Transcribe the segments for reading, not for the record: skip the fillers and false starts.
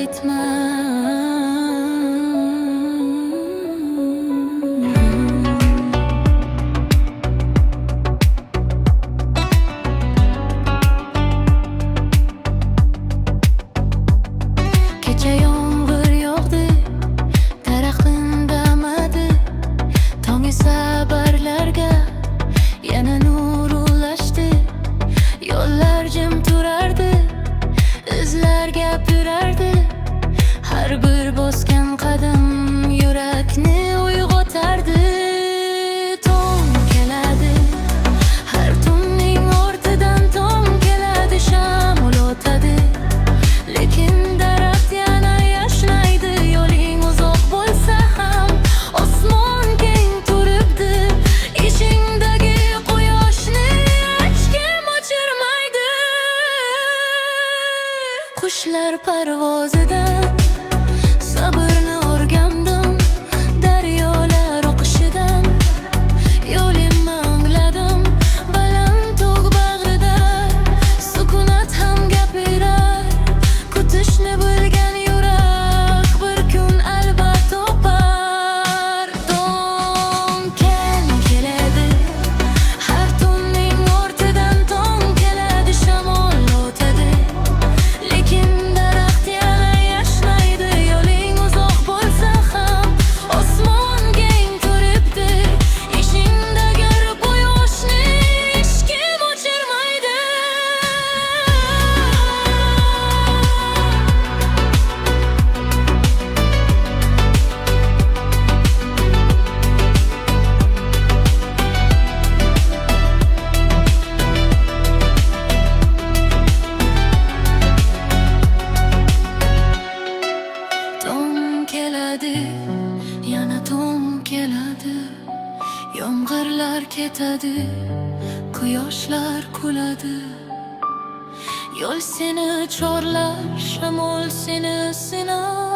aytma. Kecha yomg'ir yog'di, daraxtim damadi. Tong esa barlarga yana nur ulashdi. Yo'llar jim turardi, izlar gap yurardi. Har bir bosgan qadam yurakni uyg'otardi. Tong keladi, har tunning ortidan tong keladi. Shamol o'tadi, lekin daraxt yana yashnaydi. Yo'ling uzoq bo'lsa ham osmon keng turibdi. Ishingdagi quyoshni hech kim o'chirmaydi. Qushlar parvozidan sabrni o'rgandim, daryolar oqishidan yo'limni angladim. Baland tog' bag'rida sukunat ham gapirar. Kutishni bilgan yurak bir kun albat topar. Tong keladi, har tunning ortidan tong keladi. Shamol o'tadi, lekin daraxt yana yashnaydi. Yo'ling uzoq bo'lsa ham osmon keng turibdi. Ishingdagi quyoshni hech kim o'chirmaydi. Tong keladi, yana tong keladi. Yomg'irlar ketadi, quyoshlar kuladi. Yo'l seni chorlar, shamol seni sinar.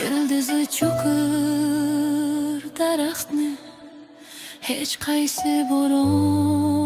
Ildizi cho'kir daraxtni hech qaysi bo'ron